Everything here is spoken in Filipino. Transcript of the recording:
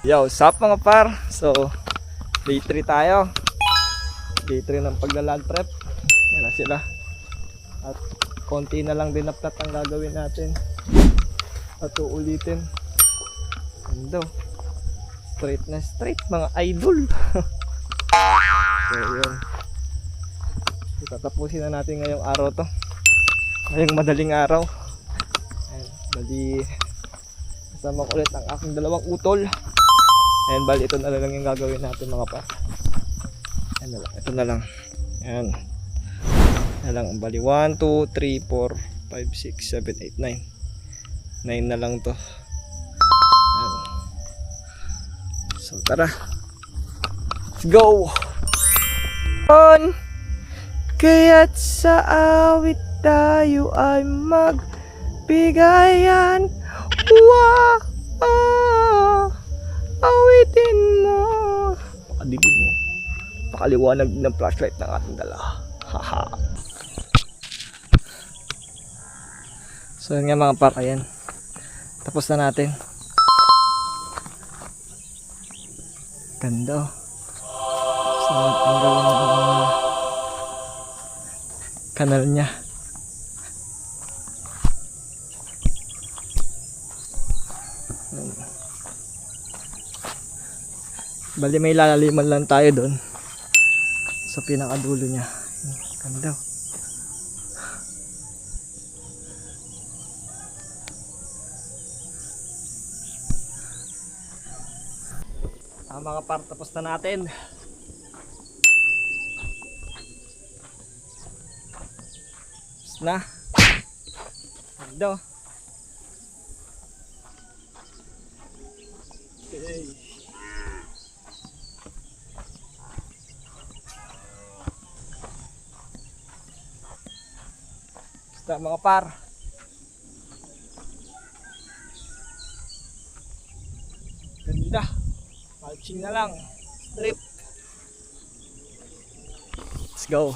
Yo, sup mga par? So, day 3 tayo. Day 3 ng paglalag prep. Yan na sila. At konti na lang din na plat ang gagawin natin. At uulitin. Ando. Straight na straight mga idol. So, yun. Tatapusin na natin ngayong araw to. Ngayong madaling araw. Ayan, bali kasama ko ulit ang aking dalawang utol. Ayan, bali ito na lang yung gagawin natin mga pa. Ayan na lang, ito na lang. Ayan. Na lang, bali 1, 2, 3, 4, 5, 6, 7, 8, 9. 9 na lang to. Ayan. So tara. Let's go! On! Kaya't sa awit tayo ay magbigayan. Wow! Awitin mo. Pakadilim mo. Pakaliwanag ng flashlight ng ating dala. Haha. So yun nga mga par, ayan. Tapos na natin. Ganda. Tapos na natin gawin ng kanal niya. Bali may lalaliman lang tayo doon sa pinakadulo niya. Ganda. Mga par, tapos na natin. Tapos na. Ganda. Okay. Basta mga par. Ganda. Mulching na lang. Strip. Let's go.